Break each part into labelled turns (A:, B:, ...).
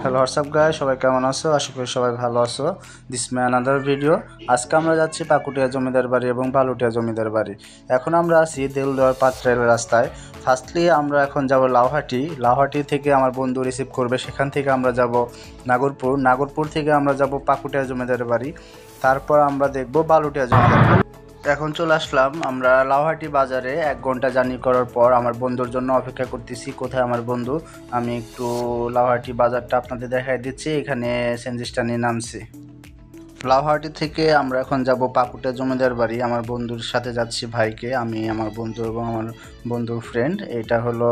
A: Hello WhatsApp গাই, সবাই কেমন আছো? আশা করি সবাই ভালো আছো। This may another video. আজকে আমরা যাচ্ছি পাকুটিয়া জমিদার বাড়ি এবং বালুটিয়া জমিদার বাড়ি। এখন আমরা আছি দেউলদুয়ার পাত্রের রাস্তায়। ফার্স্টলি আমরা এখন যাব লাউহাটি থেকে আমার বন্ধু রিসিভ করবে। সেখান থেকে আমরা যাব নাগরপুর থেকে আমরা যাব পাকুটিয়া জমিদার বাড়ি। তারপর আমরা দেখব বালুটিয়া জমিদার বাড়ি। এখন চলে আসলাম আমরা লাউহাটি বাজারে। 1 ঘন্টা জার্নি করার পর আমার বন্ধুর জন্য অপেক্ষা করতেছি। কোথায় আমার বন্ধু? আমি একটু লাউহাটি বাজারটা আপনাদের দেখাই দিচ্ছি। এখানে সেনজিসটা নিয়ে নামছি। লাউহাটি থেকে আমরা এখন যাব পাকুটিয়া জমিদার বাড়ি। আমার বন্ধুর সাথে যাচ্ছি, ভাইকে, আমি, আমার বন্ধু এবং আমার বন্ধুর ফ্রেন্ড। এটা হলো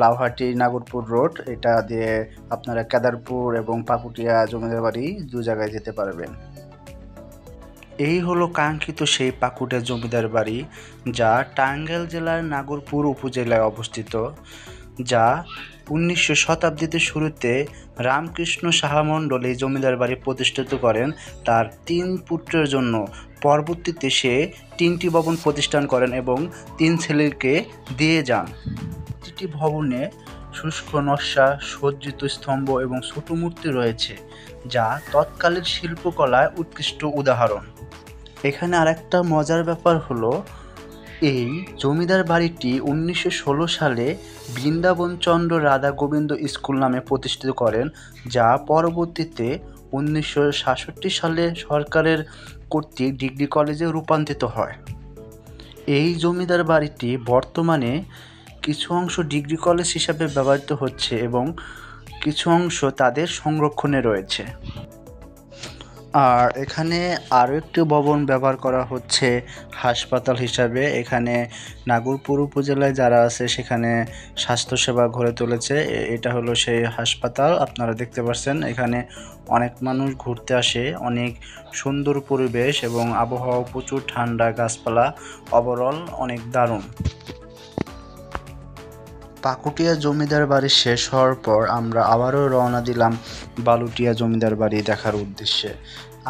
A: লাউহাটি নাগরপুর রোড। এটা দিয়ে আপনারা কেদারপুর এবং পাকুটিয়া জমিদার বাড়ি 2 জায়গায় যেতে পারবেন। এই হলো কাঙ্ক্ষিত সেই পাকুটিয়া জমিদার বাড়ি, যা টাঙ্গাইল জেলার নাগরপুর উপজেলায় অবস্থিত, যা 1900 শতাব্দীতে শুরুতে রামকৃষ্ণ সাহা মণ্ডল এই জমিদার বাড়ি প্রতিষ্ঠিত করেন তার 3 পুত্রের জন্য। পরবর্তীতে সে 3টি ভবন প্রতিষ্ঠান করেন এবং 3 ছেলেকে দিয়ে যান। প্রতিটি ভবনে শুষ্ক নকশা, সজ্জিত স্তম্ভ এবং ছোট মূর্তি রয়েছে, যা তৎকালীন শিল্পকলায় উৎকৃষ্ট উদাহরণ। এখানে আরেকটা মজার ব্যাপার হলো, এই জমিদার বাড়িটি 1916 সালে বৃন্দাবনচন্দ্র রাধা গোবিন্দ স্কুল নামে প্রতিষ্ঠিত করেন, যা পরবর্তীতে 1966 সালে সরকারের কর্তৃক ডিগ্রি কলেজে রূপান্তরিত হয়। এই জমিদার বাড়িটি বর্তমানে কিছু অংশ ডিগ্রি কলেজ হিসাবে ব্যবহৃত হচ্ছে এবং কিছু অংশ তাদের সংরক্ষণে রয়েছে। আর এখানে আরও একটি ভবন ব্যবহার করা হচ্ছে হাসপাতাল হিসাবে। এখানে নাগরপুর উপজেলায় যারা আছে সেখানে স্বাস্থ্যসেবা গড়ে তুলেছে। এটা হলো সেই হাসপাতাল। আপনারা দেখতে পাচ্ছেন এখানে অনেক মানুষ ঘুরতে আসে। অনেক সুন্দর পরিবেশ এবং আবহাওয়া প্রচুর ঠান্ডা, গাছপালা, ওভারঅল অনেক দারুণ। পাকুটিয়া জমিদার বাড়ি শেষ হওয়ার পর আমরা আবারও রওনা দিলাম বালুটিয়া জমিদার বাড়ি দেখার উদ্দেশ্যে।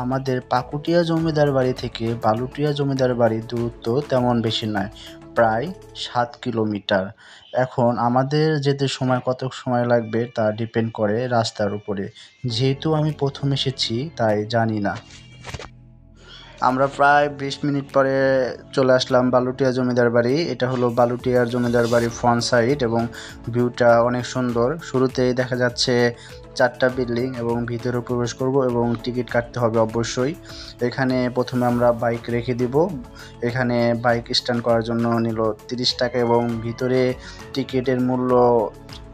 A: আমাদের পাকুটিয়া জমিদার বাড়ি থেকে বালুটিয়া জমিদার বাড়ির দূরত্ব তেমন বেশি নয়, প্রায় 7 কিলোমিটার। এখন আমাদের যেতে কত সময় লাগবে তা ডিপেন্ড করে রাস্তার উপরে। যেহেতু আমি প্রথম এসেছি তাই জানি না। আমরা প্রায় 20 মিনিট পরে চলে আসলাম বালুটিয়া জমিদার বাড়ি। এটা হলো বালুটিয়ার জমিদার বাড়ির ফ্রন্ট সাইড এবং ভিউটা অনেক সুন্দর। শুরুতেই দেখা যাচ্ছে 4টা বিল্ডিং এবং ভিতরে প্রবেশ করব এবং টিকিট কাটতে হবে অবশ্যই। এখানে প্রথমে আমরা বাইক রেখে দিব। এখানে বাইক স্ট্যান্ড করার জন্য নিল 30 টাকা এবং ভিতরে টিকিটের মূল্য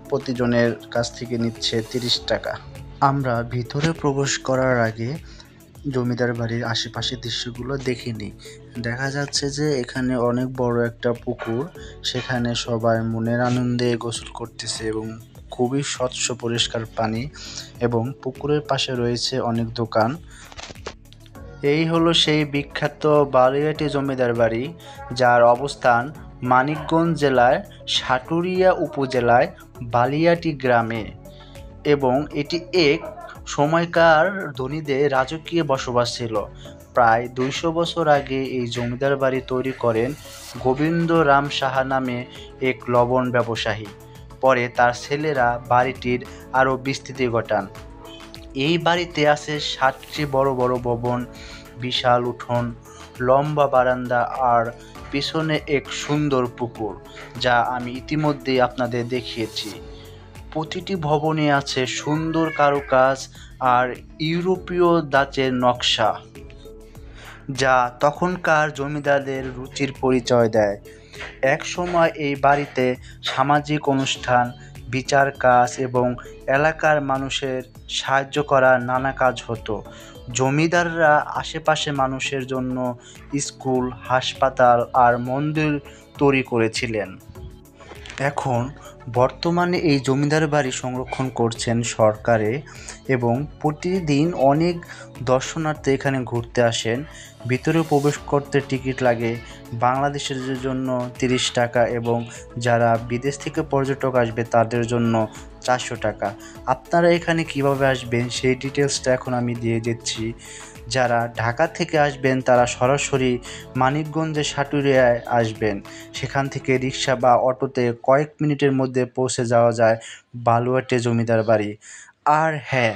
A: প্রতিজনের কাছ থেকে নিচ্ছে 30 টাকা। আমরা ভিতরে প্রবেশ করার আগে জমিদার বাড়ির আশেপাশের দৃশ্যগুলো দেখে নিই। দেখা যাচ্ছে যে এখানে অনেক বড় একটা পুকুর। সেখানে সবাই মনের আনন্দে গোসল করতেছে এবং খুবই স্বচ্ছ পরিষ্কার পানি এবং পুকুরের পাশে রয়েছে অনেক দোকান। এই হলো সেই বিখ্যাত বালুয়াটি জমিদার বাড়ি, যার অবস্থান মানিকগঞ্জ জেলার সাটুরিয়া উপজেলায় বালিয়াটি গ্রামে এবং এটি এক সময়কার ধনীদের রাজকীয় বসবাস ছিল। প্রায় 200 বছর আগে এই জমিদার বাড়ি তৈরি করেন গোবিন্দ রাম সাহা নামে এক লবণ ব্যবসায়ী। পরে তার ছেলেরা বাড়িটির আরও বিস্তৃতি ঘটান। এই বাড়িতে আছে 7টি বড় বড় ভবন, বিশাল উঠোন, লম্বা বারান্দা আর পিছনে এক সুন্দর পুকুর, যা আমি ইতিমধ্যেই আপনাদের দেখিয়েছি। প্রতিটি ভবনে আছে সুন্দর কারুকাজ আর ইউরোপীয় ধাঁচের নকশা, যা তখনকার জমিদারদের রুচির পরিচয় দেয়। এক সময় এই বাড়িতে সামাজিক অনুষ্ঠান, বিচার কাজ এবং এলাকার মানুষের সাহায্য করার নানা কাজ হতো। জমিদাররা আশেপাশে মানুষের জন্য স্কুল, হাসপাতাল আর মন্দির তৈরি করেছিলেন। এখন বর্তমানে এই জমিদার বাড়ি সংরক্ষণ করছেন সরকারে এবং প্রতিদিন অনেক দর্শনার্থী এখানে ঘুরতে আসেন। ভিতরে প্রবেশ করতে টিকিট লাগে বাংলাদেশের জন্য 30 টাকা এবং যারা বিদেশ থেকে পর্যটক আসবে তাদের জন্য 400 টাকা। আপনারা এখানে কিভাবে আসবেন সেই ডিটেলসটা এখন আমি দিয়ে দিচ্ছি। যারা ঢাকা থেকে আসবেন তারা সরাসরি মানিকগঞ্জের সাটুরিয়ায় আসবেন। সেখান থেকে রিক্সা বা অটোতে কয়েক মিনিটের মধ্যে পৌঁছে যাওয়া যায় বালুয়াটি জমিদার বাড়ি। আর হ্যাঁ,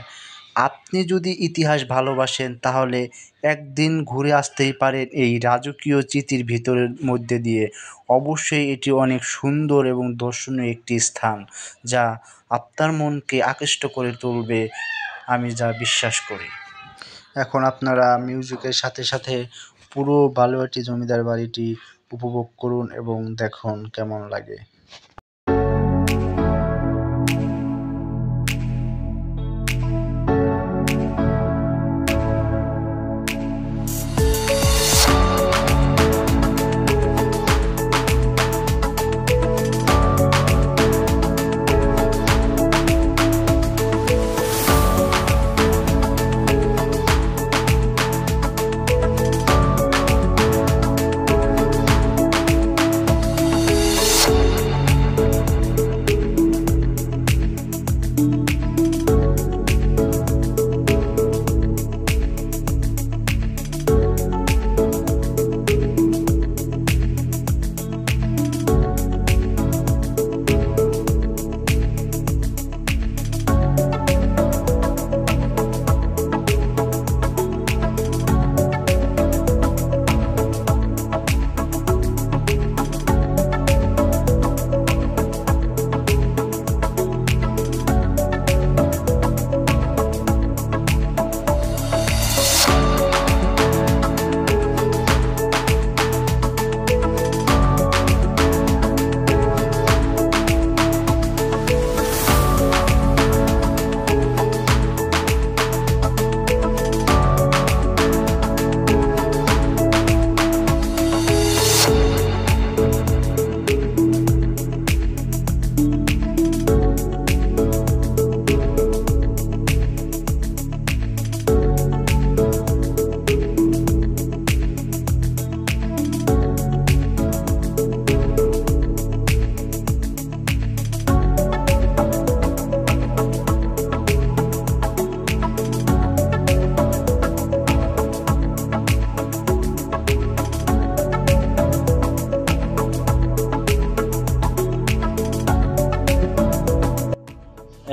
A: আপনি যদি ইতিহাস ভালোবাসেন তাহলে একদিন ঘুরে আসতেই পারেন এই রাজকীয় স্মৃতির ভিতরের মধ্যে দিয়ে। অবশ্যই এটি অনেক সুন্দর এবং দর্শনীয় একটি স্থান, যা আপনার মনকে আকৃষ্ট করে তুলবে, আমি যা বিশ্বাস করি। এখন আপনারা মিউজিকের সাথে সাথে পুরো বালুয়াটি জমিদার বাড়িটি উপভোগ করুন এবং দেখুন কেমন লাগে।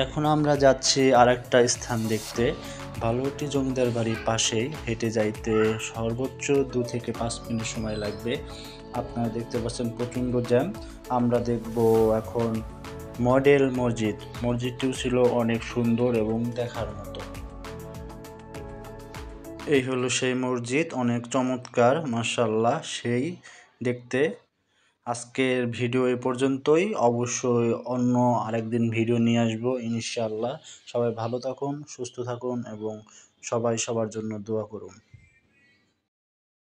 A: এখন আমরা যাচ্ছি আরেকটা স্থান দেখতে। বালুয়াটি জমিদার বাড়ির পাশেই, হেঁটে যাইতে সর্বোচ্চ 2 থেকে 5 মিনিট সময় লাগবে। আপনারা দেখতে পাচ্ছেন প্রচণ্ড জ্যাম। আমরা দেখব এখন মডেল মসজিদ। মসজিদটিও ছিল অনেক সুন্দর এবং দেখার মতো। এই হলো সেই মসজিদ, অনেক চমৎকার, মাশাআল্লাহ, সেই দেখতে। আজকের ভিডিও এ পর্যন্তই। অবশ্যই অন্য আরেকদিন ভিডিও নিয়ে আসবো ইনশাআল্লাহ। সবাই ভালো থাকুন, সুস্থ থাকুন এবং সবাই সবার জন্য দোয়া করুন।